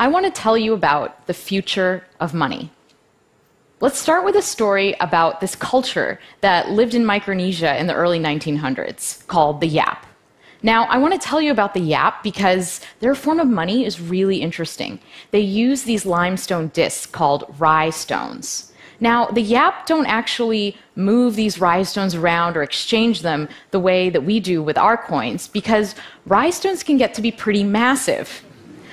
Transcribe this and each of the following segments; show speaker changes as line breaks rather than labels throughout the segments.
I want to tell you about the future of money. Let's start with a story about this culture that lived in Micronesia in the early 1900s called the Yap. Now, I want to tell you about the Yap because their form of money is really interesting. They use these limestone discs called rye stones. Now, the Yap don't actually move these rye stones around or exchange them the way that we do with our coins because rye stones can get to be pretty massive.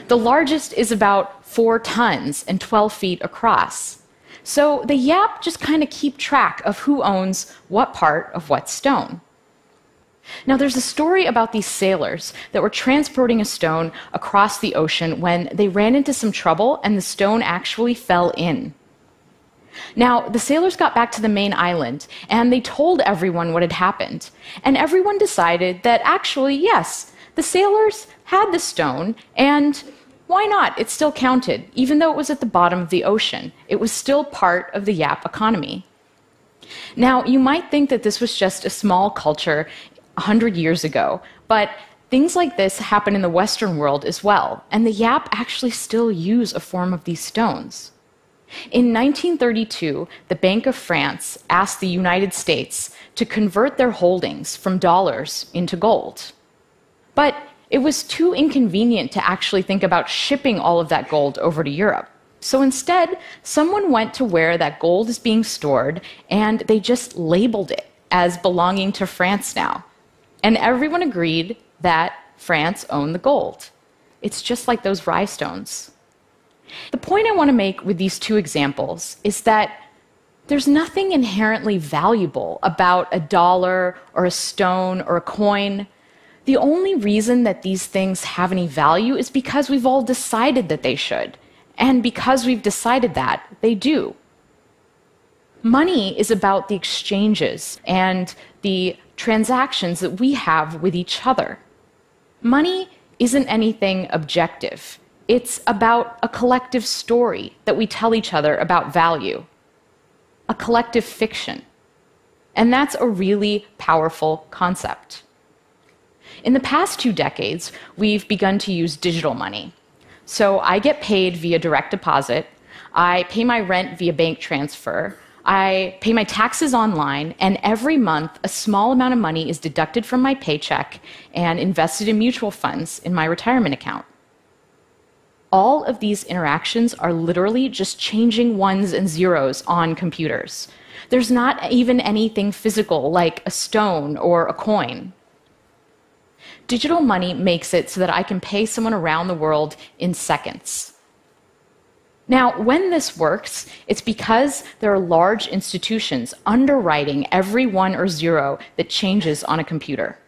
The largest is about 4 tons and 12 feet across. So the Yap just kind of keep track of who owns what part of what stone. Now, there's a story about these sailors that were transporting a stone across the ocean when they ran into some trouble and the stone actually fell in. Now, the sailors got back to the main island and they told everyone what had happened. And everyone decided that actually, yes, the sailors had the stone and why not? It still counted, even though it was at the bottom of the ocean. It was still part of the Yap economy. Now, you might think that this was just a small culture 100 years ago, but things like this happen in the Western world as well, and the Yap actually still use a form of these stones. In 1932, the Bank of France asked the United States to convert their holdings from dollars into gold. But it was too inconvenient to actually think about shipping all of that gold over to Europe. So instead, someone went to where that gold is being stored and they just labeled it as belonging to France now. And everyone agreed that France owned the gold. It's just like those rye stones. The point I want to make with these two examples is that there's nothing inherently valuable about a dollar or a stone or a coin. The only reason that these things have any value is because we've all decided that they should. And because we've decided that, they do. Money is about the exchanges and the transactions that we have with each other. Money isn't anything objective. It's about a collective story that we tell each other about value, a collective fiction. And that's a really powerful concept. In the past 2 decades, we've begun to use digital money. So I get paid via direct deposit, I pay my rent via bank transfer, I pay my taxes online, and every month a small amount of money is deducted from my paycheck and invested in mutual funds in my retirement account. All of these interactions are literally just changing ones and zeros on computers. There's not even anything physical like a stone or a coin. Digital money makes it so that I can pay someone around the world in seconds. Now, when this works, it's because there are large institutions underwriting every 1 or 0 that changes on a computer.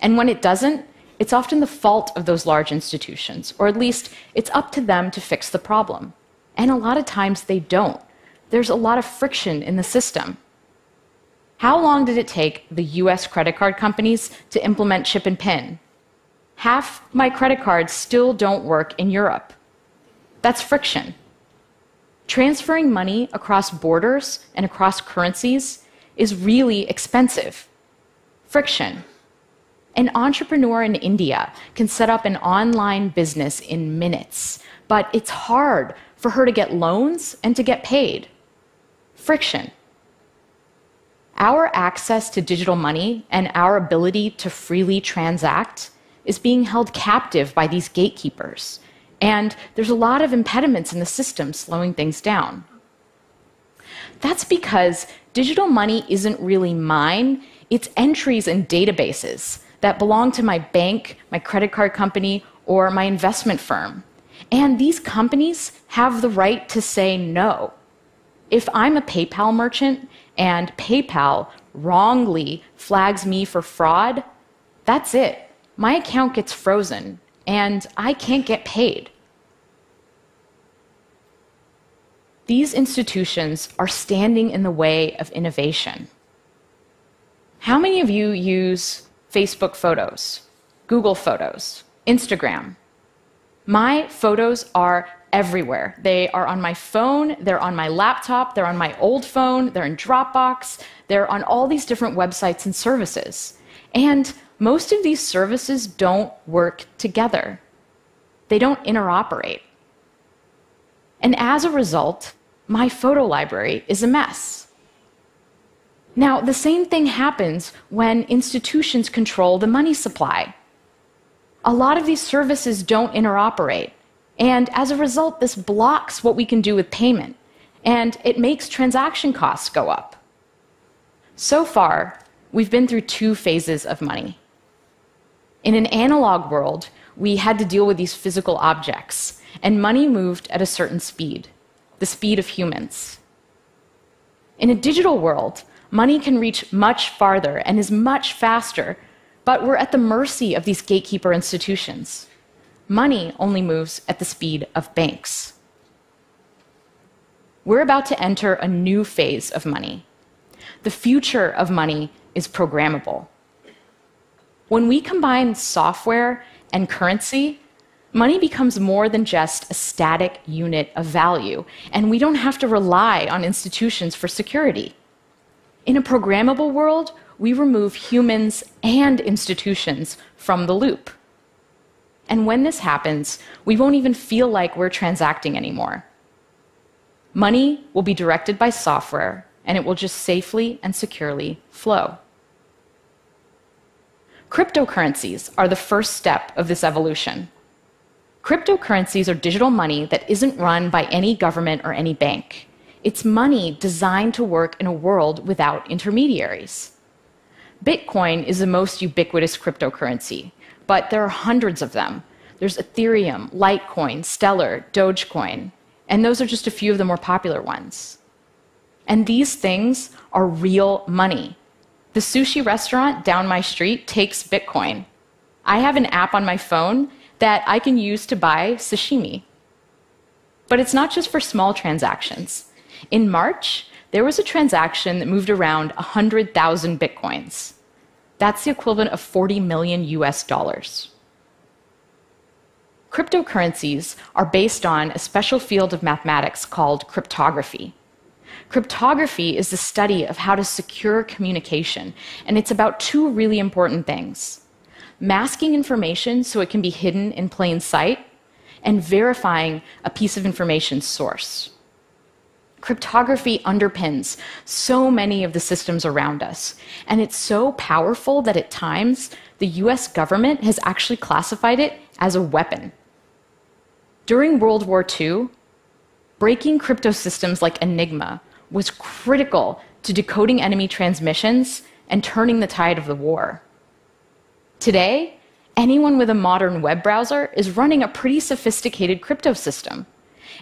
And when it doesn't, it's often the fault of those large institutions, or at least it's up to them to fix the problem. And a lot of times they don't. There's a lot of friction in the system. How long did it take the US credit card companies to implement chip and PIN? Half my credit cards still don't work in Europe. That's friction. Transferring money across borders and across currencies is really expensive. Friction. An entrepreneur in India can set up an online business in minutes, but it's hard for her to get loans and to get paid. Friction. Our access to digital money and our ability to freely transact is being held captive by these gatekeepers, and there's a lot of impediments in the system slowing things down. That's because digital money isn't really mine, it's entries in databases that belong to my bank, my credit card company, or my investment firm. And these companies have the right to say no. If I'm a PayPal merchant and PayPal wrongly flags me for fraud, that's it. My account gets frozen and I can't get paid. These institutions are standing in the way of innovation. How many of you use Facebook Photos, Google Photos, Instagram? My photos are everywhere. They are on my phone, they're on my laptop, they're on my old phone, they're in Dropbox, they're on all these different websites and services. And most of these services don't work together. They don't interoperate. And as a result, my photo library is a mess. Now, the same thing happens when institutions control the money supply. A lot of these services don't interoperate, and as a result, this blocks what we can do with payment, and it makes transaction costs go up. So far, we've been through two phases of money. In an analog world, we had to deal with these physical objects, and money moved at a certain speed, the speed of humans. In a digital world, money can reach much farther and is much faster, but we're at the mercy of these gatekeeper institutions. Money only moves at the speed of banks. We're about to enter a new phase of money. The future of money is programmable. When we combine software and currency, money becomes more than just a static unit of value, and we don't have to rely on institutions for security. In a programmable world, we remove humans and institutions from the loop. And when this happens, we won't even feel like we're transacting anymore. Money will be directed by software, and it will just safely and securely flow. Cryptocurrencies are the first step of this evolution. Cryptocurrencies are digital money that isn't run by any government or any bank. It's money designed to work in a world without intermediaries. Bitcoin is the most ubiquitous cryptocurrency, but there are hundreds of them. There's Ethereum, Litecoin, Stellar, Dogecoin, and those are just a few of the more popular ones. And these things are real money. The sushi restaurant down my street takes Bitcoin. I have an app on my phone that I can use to buy sashimi. But it's not just for small transactions. In March, there was a transaction that moved around 100,000 Bitcoins. That's the equivalent of 40 million US dollars. Cryptocurrencies are based on a special field of mathematics called cryptography. Cryptography is the study of how to secure communication, and it's about two really important things: masking information so it can be hidden in plain sight, and verifying a piece of information's source. Cryptography underpins so many of the systems around us, and it's so powerful that at times the US government has actually classified it as a weapon. During World War II, breaking crypto systems like Enigma was critical to decoding enemy transmissions and turning the tide of the war. Today, anyone with a modern web browser is running a pretty sophisticated crypto system.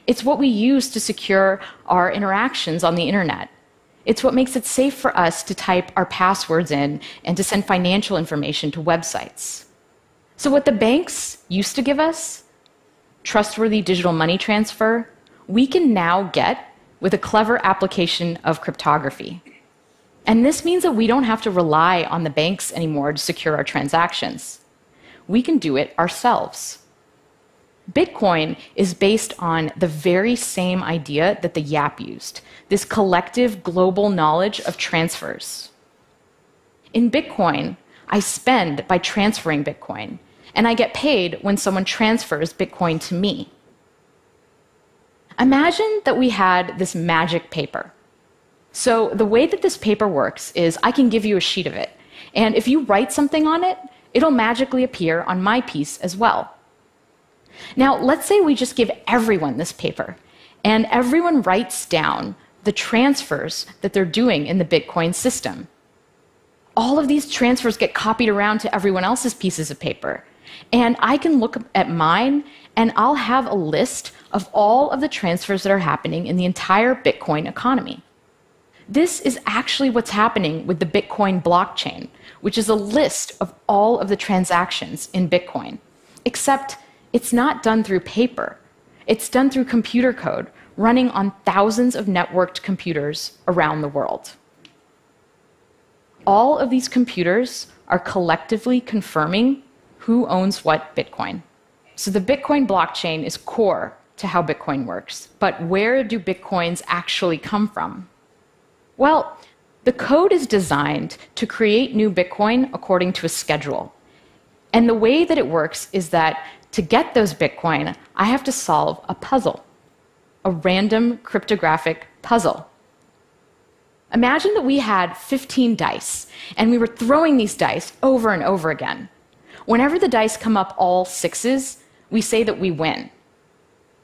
It's what we use to secure our interactions on the internet. It's what makes it safe for us to type our passwords in and to send financial information to websites. So what the banks used to give us, trustworthy digital money transfer, we can now get with a clever application of cryptography. And this means that we don't have to rely on the banks anymore to secure our transactions. We can do it ourselves. Bitcoin is based on the very same idea that the YAP used, this collective global knowledge of transfers. In Bitcoin, I spend by transferring Bitcoin, and I get paid when someone transfers Bitcoin to me. Imagine that we had this magic paper. So the way that this paper works is I can give you a sheet of it, and if you write something on it, it'll magically appear on my piece as well. Now, let's say we just give everyone this paper, and everyone writes down the transfers that they're doing in the Bitcoin system. All of these transfers get copied around to everyone else's pieces of paper, and I can look at mine, and I'll have a list of all of the transfers that are happening in the entire Bitcoin economy. This is actually what's happening with the Bitcoin blockchain, which is a list of all of the transactions in Bitcoin, except it's not done through paper. It's done through computer code running on thousands of networked computers around the world. All of these computers are collectively confirming who owns what Bitcoin. So the Bitcoin blockchain is core to how Bitcoin works. But where do Bitcoins actually come from? Well, the code is designed to create new Bitcoin according to a schedule. And the way that it works is that to get those Bitcoin, I have to solve a puzzle. a random cryptographic puzzle. Imagine that we had 15 dice, and we were throwing these dice over and over again. Whenever the dice come up all sixes, we say that we win.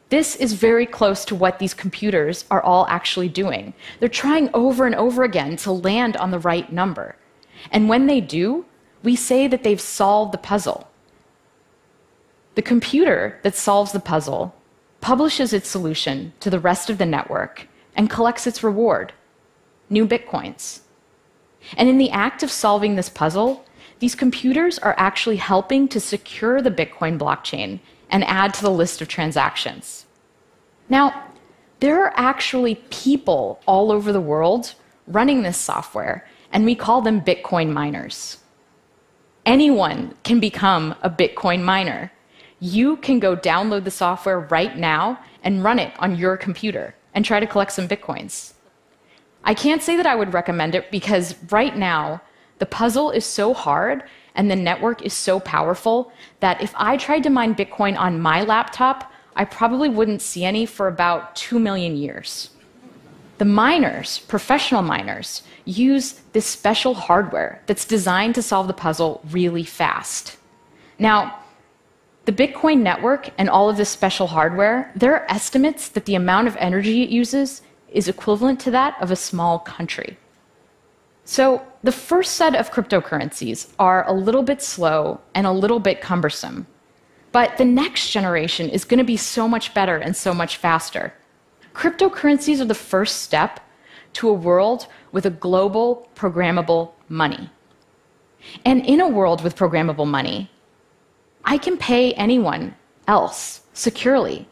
This is very close to what these computers are all actually doing. They're trying over and over again to land on the right number. And when they do, we say that they've solved the puzzle. The computer that solves the puzzle publishes its solution to the rest of the network and collects its reward, new bitcoins. And in the act of solving this puzzle, these computers are actually helping to secure the Bitcoin blockchain and add to the list of transactions. Now, there are actually people all over the world running this software, and we call them Bitcoin miners. Anyone can become a Bitcoin miner. You can go download the software right now and run it on your computer and try to collect some Bitcoins. I can't say that I would recommend it because right now, the puzzle is so hard and the network is so powerful that if I tried to mine Bitcoin on my laptop, I probably wouldn't see any for about 2 million years. The miners, professional miners, use this special hardware that's designed to solve the puzzle really fast. Now, the Bitcoin network and all of this special hardware, there are estimates that the amount of energy it uses is equivalent to that of a small country. So the first set of cryptocurrencies are a little bit slow and a little bit cumbersome. But the next generation is going to be so much better and so much faster. Cryptocurrencies are the first step to a world with a global programmable money. And in a world with programmable money, I can pay anyone else securely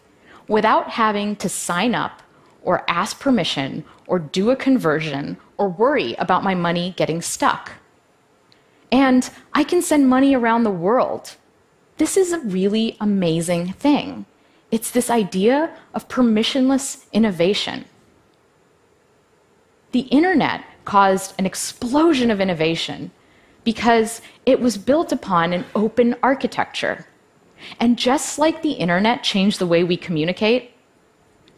without having to sign up or ask permission or do a conversion or worry about my money getting stuck. And I can send money around the world. This is a really amazing thing. It's this idea of permissionless innovation. The internet caused an explosion of innovation because it was built upon an open architecture. And just like the internet changed the way we communicate,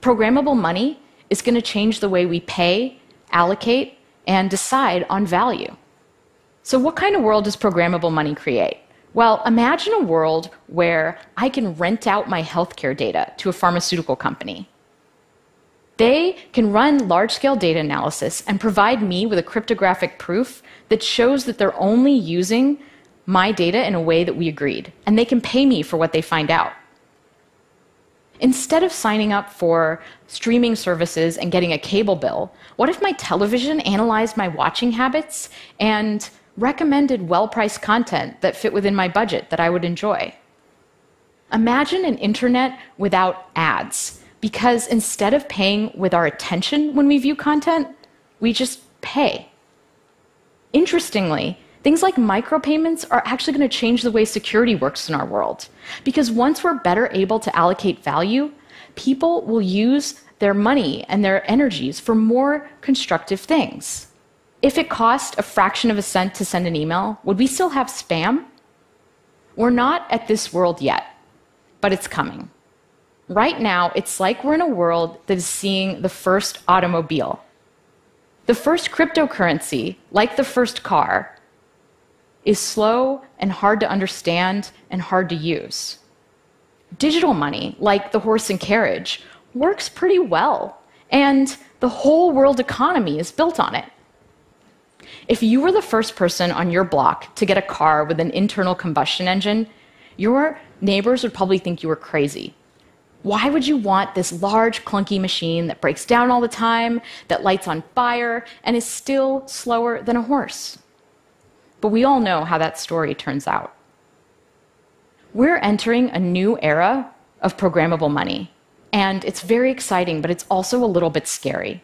programmable money is going to change the way we pay, allocate, and decide on value. So what kind of world does programmable money create? Well, imagine a world where I can rent out my healthcare data to a pharmaceutical company. They can run large-scale data analysis and provide me with a cryptographic proof that shows that they're only using my data in a way that we agreed, and they can pay me for what they find out. Instead of signing up for streaming services and getting a cable bill, what if my television analyzed my watching habits and recommended well-priced content that fit within my budget that I would enjoy? Imagine an internet without ads, because instead of paying with our attention when we view content, we just pay. Interestingly, things like micropayments are actually going to change the way security works in our world. Because once we're better able to allocate value, people will use their money and their energies for more constructive things. If it cost a fraction of a cent to send an email, would we still have spam? We're not at this world yet, but it's coming. Right now, it's like we're in a world that is seeing the first automobile. The first cryptocurrency, like the first car, is slow and hard to understand and hard to use. Digital money, like the horse and carriage, works pretty well, and the whole world economy is built on it. If you were the first person on your block to get a car with an internal combustion engine, your neighbors would probably think you were crazy. Why would you want this large, clunky machine that breaks down all the time, that lights on fire, and is still slower than a horse? But we all know how that story turns out. We're entering a new era of programmable money, and it's very exciting, but it's also a little bit scary.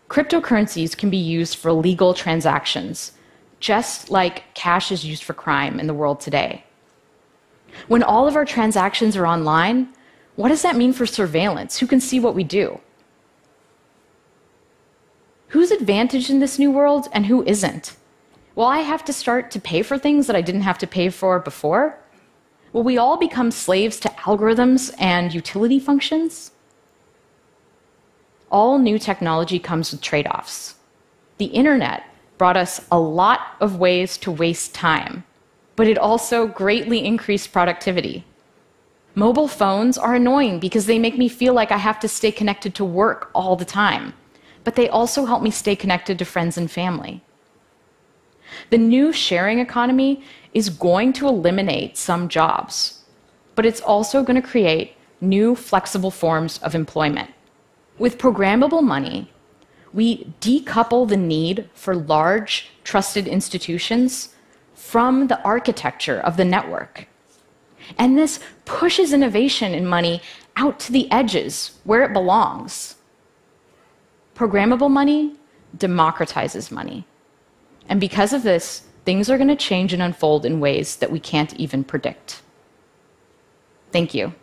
Cryptocurrencies can be used for legal transactions, just like cash is used for crime in the world today. When all of our transactions are online, what does that mean for surveillance? Who can see what we do? Who's advantaged in this new world and who isn't? Will I have to start to pay for things that I didn't have to pay for before? Will we all become slaves to algorithms and utility functions? all new technology comes with trade-offs. The internet brought us a lot of ways to waste time, but it also greatly increased productivity. Mobile phones are annoying because they make me feel like I have to stay connected to work all the time, but they also help me stay connected to friends and family. The new sharing economy is going to eliminate some jobs, but it's also going to create new flexible forms of employment. With programmable money, we decouple the need for large, trusted institutions from the architecture of the network. And this pushes innovation in money out to the edges where it belongs. Programmable money democratizes money. And because of this, things are going to change and unfold in ways that we can't even predict. Thank you.